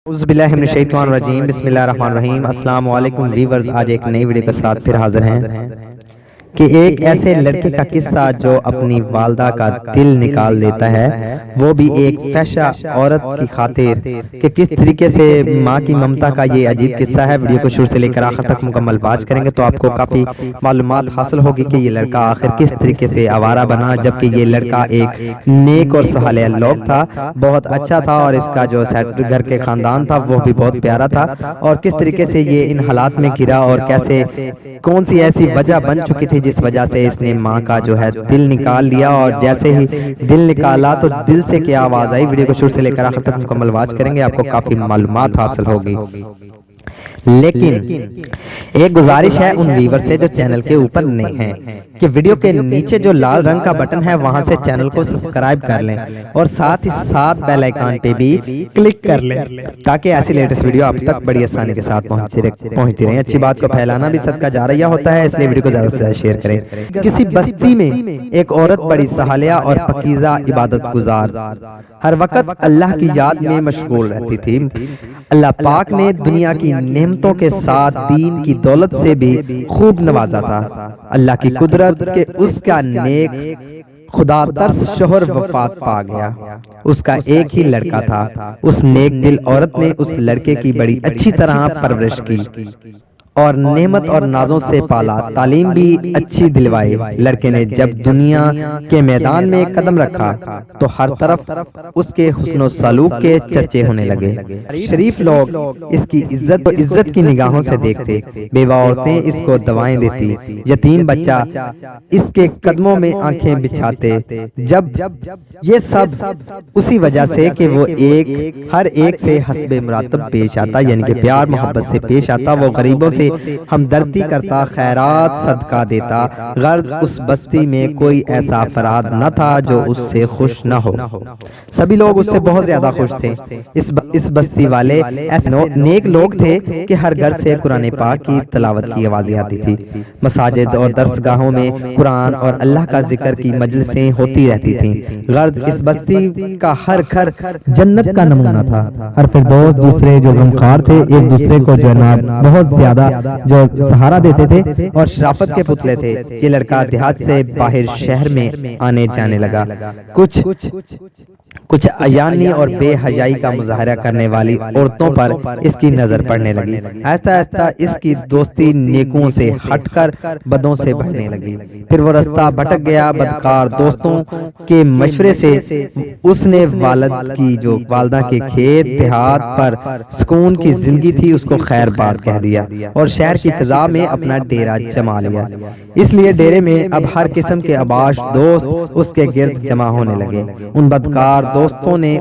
اعوذ باللہ من الشیطان الرجیم، بسم اللہ الرحمن الرحیم۔ السلام علیکم ویورز، آج ایک نئی ویڈیو کے ساتھ پھر حاضر ہیں کہ ایک ایسے لڑکے کا قصہ جو اپنی والدہ کا دل نکال دیتا ہے، وہ بھی ایک فحشہ عورت کی خاطر، کہ کس طریقے سے ماں کی ممتا کا یہ عجیب قصہ ہے۔ ویڈیو کو شروع سے لے کر آخر تک مکمل واچ کریں گے تو آپ کو کافی معلومات حاصل ہوگی کہ یہ لڑکا آخر کس طریقے سے آوارہ بنا، جبکہ یہ لڑکا ایک نیک اور صالح لوگ تھا، بہت اچھا تھا، اور اس کا جو گھر کے خاندان تھا وہ بھی بہت پیارا تھا، اور کس طریقے سے یہ ان حالات میں گرا اور کیسے کون سی ایسی وجہ بن چکی تھی جس وجہ سے اس نے ماں کا جو ہے دل نکال لیا، اور جیسے ہی دل نکالا تو دل سے کیا آواز آئی۔ ویڈیو کو شروع سے لے کر آخر تک مکمل واچ کریں گے، آپ کو کافی معلومات حاصل ہوگی۔ لیکن ایک گزارش ہے ان ویور سے جو چینل کے اوپر نئے ہیں کہ ویڈیو کے نیچے جو لال رنگ کا بٹن ہے وہاں سے چینل کو سبسکرائب کر لیں، اور ساتھ ہی ساتھ بیل آئیکن پہ بھی کلک کر لیں تاکہ ایسی لیٹسٹ ویڈیو آپ تک بڑی آسانی کے ساتھ پہنچتی رہیں۔ اچھی بات کو پھیلانا بھی صدقہ جاریہ ہوتا ہے، اس لیے ویڈیو کو زیادہ سے زیادہ شیئر کریں۔ کسی بستی میں ایک عورت بڑی صالحہ اور پاکیزہ عبادت گزار ہر وقت اللہ کی یاد میں مشغول رہتی تھی۔ اللہ پاک نے دنیا کی نعمتوں کے ساتھ دین کی دولت سے بھی خوب نوازا تھا۔ اللہ کی قدرت کہ اس کا نیک خدا ترس شوہر وفات پا گیا۔ اس کا ایک ہی لڑکا تھا۔ اس نیک دل عورت نے اس لڑکے کی بڑی اچھی طرح پرورش کی اور نعمت اور نازوں سے پالا، تعلیم بھی اچھی دلوائی۔ لڑکے نے جب دنیا کے میدان میں قدم رکھا تو ہر طرف اس کے حسن و سلوک کے چرچے ہونے لگے۔ شریف لوگ اس کی عزت کی نگاہوں سے دیکھتے، بیوہ عورتیں اس کو دعائیں دیتی، یتیم بچہ اس کے قدموں میں آنکھیں بچھاتے۔ جب یہ سب اسی وجہ سے کہ وہ ہر ایک سے حسب مراتب پیش آتا، یعنی کہ پیار محبت سے پیش آتا، وہ غریبوں سے ہمدردی کرتا، خیرات صدقہ دیتا۔ غرض اس بستی میں کوئی ایسا افراد نہ تھا جو اس سے خوش نہ ہو، سبھی لوگ اس سے بہت زیادہ خوش تھے۔ اس بستی والے ایسے نیک لوگ تھے کہ ہر گھر سے قرآن پاک کی تلاوت کی آوازیں آتی تھی۔ مساجد اور درسگاہوں میں قرآن اور اللہ کا ذکر کی مجلسیں ہوتی رہتی تھیں۔ غرض اس بستی کا ہر گھر جنت کا نمونہ تھا۔ ہر فردوس دوسرے جو غمخوار تھے ایک دوسرے کو جناب بہت زیادہ جو سہارا دیتے تھے اور شرافت کے پتلے تھے۔ یہ لڑکا دیہات سے باہر شہر میں آنے جانے لگا۔ کچھ عیانی اور بے حیائی کا مظاہرہ کرنے والی عورتوں پر اس کی نظر پڑنے لگی۔ آہستہ آہستہ اس کی دوستی نیکوں سے ہٹ کر بدوں سے بڑھنے لگی۔ پھر وہ رستہ بھٹک گیا۔ بدکار دوستوں کے مشورے سے اس نے والدہ کے کھیت دیہات پر سکون کی زندگی تھی اس کو خیر باد کہہ دیا اور شہر کی فضا میں اپنا ڈیرا جما لیا۔ اس لیے ڈیرے میں اب ہر قسم کے اباش دوست اس کے گرد جمع ہونے لگے۔ ان بدکار دوستوں نے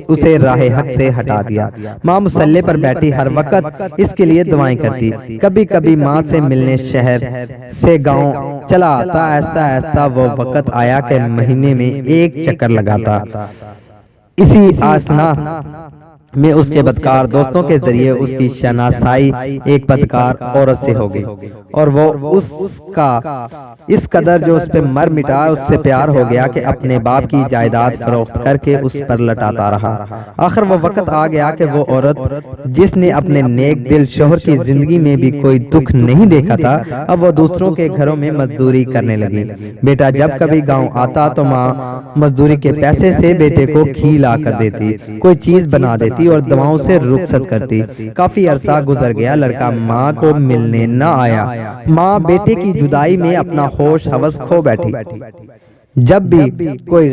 اسے راہ حق سے ہٹا دیا۔ ماں مصلی پر بیٹھی ہر وقت اس کے لیے دعائیں کرتی۔ کبھی کبھی ماں سے ملنے شہر سے گاؤں چلا آتا۔ آہستہ آہستہ وہ وقت آیا کہ مہینے میں ایک چکر لگاتا۔ اسی آسنا میں اس کے بدکار دوستوں کے ذریعے اس کی شناسائی ایک بدکار عورت سے ہو گئی، اور وہ اس قدر جو اس پہ مر مٹا اس سے پیار ہو گیا کہ اپنے باپ کی جائیداد فروخت کر کے اس پر لٹاتا رہا۔ آخر وہ وقت آ گیا کہ وہ عورت جس نے اپنے نیک دل شوہر کی زندگی میں بھی کوئی دکھ نہیں دیکھا تھا، اب وہ دوسروں کے گھروں میں مزدوری کرنے لگی۔ بیٹا جب کبھی گاؤں آتا تو ماں مزدوری کے پیسے سے بیٹے کو گھی لا کر دیتی، کوئی چیز بنا دیتی اور دواؤں سے رخصت کرتی۔ کافی عرصہ گزر گیا، لڑکا ماں کو ملنے نہ آیا۔ ماں بیٹے کی جدائی میں اپنا ہوش ہوس کھو بیٹھی۔ جب بھی کوئی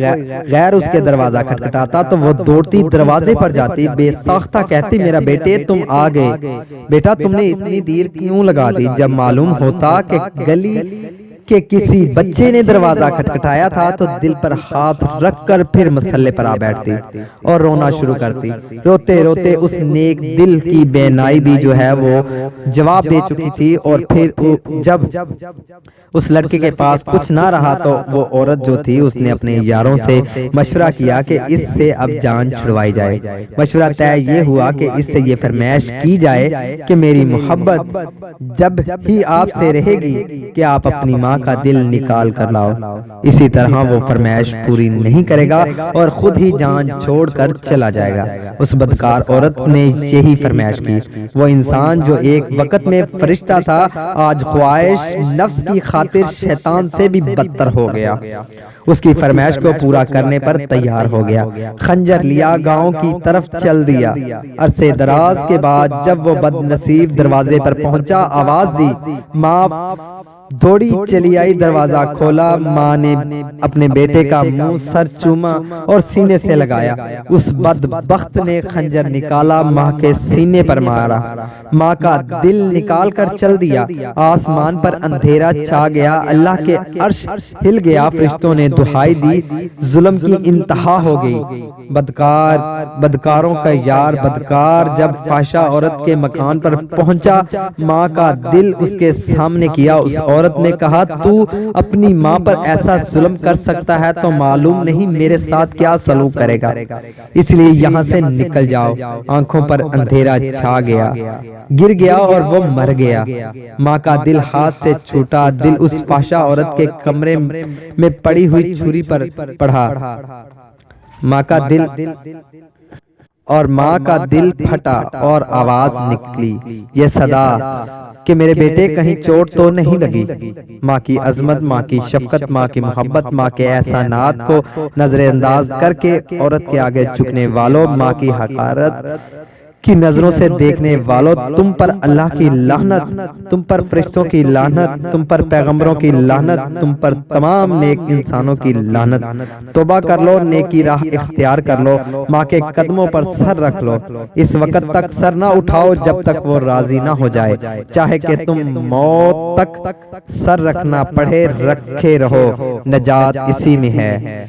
غیر اس کے دروازہ کھٹکھٹاتا تو وہ دوڑتی دروازے پر جاتی، بے ساختہ کہتی میرا بیٹے تم آ گئے، بیٹا تم نے اتنی دیر کیوں لگا دی؟ جب معلوم ہوتا کہ گلی کہ کسی بچے نے دروازہ کھٹکھٹایا تھا تو دل پر ہاتھ رکھ کر پھر مسلے پر آ بیٹھتی اور رونا شروع کرتی۔ روتے روتے اس نیک دل کی بینائی بھی جو ہے وہ جواب دے چکی تھی، اور پھر جب اس لڑکے کے پاس کچھ نہ رہا تو وہ عورت جو تھی اس نے اپنے یاروں سے مشورہ کیا کہ اس سے اب جان چھڑوائی جائے۔ مشورہ طے یہ ہوا کہ اس سے یہ فرمائش کی جائے کہ میری محبت جب ہی آپ سے رہے گی کہ آپ اپنی ماں ماں کا دل نکال کر لاؤ۔ اسی طرح وہ فرمائش پوری نہیں کرے گا اور خود ہی جان چھوڑ کر چلا جائے گا۔ اس بدکار عورت نے یہی فرمائش کی۔ وہ انسان جو ایک وقت میں فرشتہ تھا آج خواہش نفس کی خاطر شیطان سے بھی بدتر ہو گیا۔ اس کی فرمائش کو پورا کرنے پر تیار ہو گیا، خنجر لیا، گاؤں کی طرف چل دیا۔ عرصے دراز کے بعد جب وہ بد نصیب دروازے پر پہنچا، آواز دی، ماں دوڑی چلی آئی، دروازہ کھولا، ماں نے اپنے بیٹے کا منہ سر چوما اور سینے سے لگایا۔ اس بدبخت نے خنجر نکالا، ماں کے سینے پر مارا، ماں کا دل نکال کر چل دیا۔ آسمان پر اندھیرا چھا گیا، اللہ کے عرش ہل گیا، فرشتوں نے دہائی دی، ظلم کی انتہا ہو گئی۔ بدکاروں کا یار بدکار جب فحشہ عورت کے مکان پر پہنچا، ماں کا دل اس کے سامنے کیا۔ اس عورت نے کہا، تو اپنی ماں پر ایسا ظلم کر سکتا ہے تو معلوم نہیں میرے ساتھ کیا سلوک کرے گا، اس لیے یہاں سے نکل جاؤ۔ آنکھوں پر اندھیرا چھا گیا، گر گیا اور وہ مر گیا۔ ماں کا دل ہاتھ سے چھوٹا، دل اس فحشہ عورت کے کمرے میں پڑی ہوئی چھری پر پڑا۔ ماں کا دل پھٹا اور آواز نکلی، یہ صدا کہ میرے بیٹے کہیں چوٹ تو نہیں لگی۔ ماں کی عظمت، ماں کی شفقت، ماں کی محبت، ماں کے احسانات کو نظر انداز کر کے عورت کے آگے جھکنے والوں، ماں کی حقارت کی نظروں سے دیکھنے والوں، تم پر اللہ کی لعنت، تم پر فرشتوں کی لعنت، تم پر پیغمبروں کی لعنت، تم پر تمام نیک انسانوں کی لعنت۔ توبہ کر لو، نیکی راہ اختیار کر لو، ماں کے قدموں پر سر رکھ لو۔ اس وقت تک سر نہ اٹھاؤ جب تک وہ راضی نہ ہو جائے، چاہے کہ تم موت تک سر رکھنا پڑے، رکھے رہو، نجات اسی میں ہے۔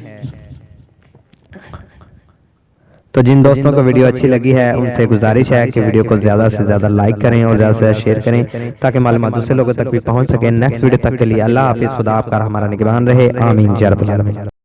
تو جن دوستوں کو ویڈیو اچھی لگی ہے ان سے گزارش ہے کہ ویڈیو کو زیادہ سے زیادہ لائک کریں اور زیادہ سے زیادہ شیئر کریں تاکہ معلومات دوسرے لوگوں تک بھی پہنچ سکیں۔ نیکسٹ ویڈیو تک کے لیے اللہ حافظ، خدا آپ کا ہمارا نگہبان رہے، آمین یا رب العالمین۔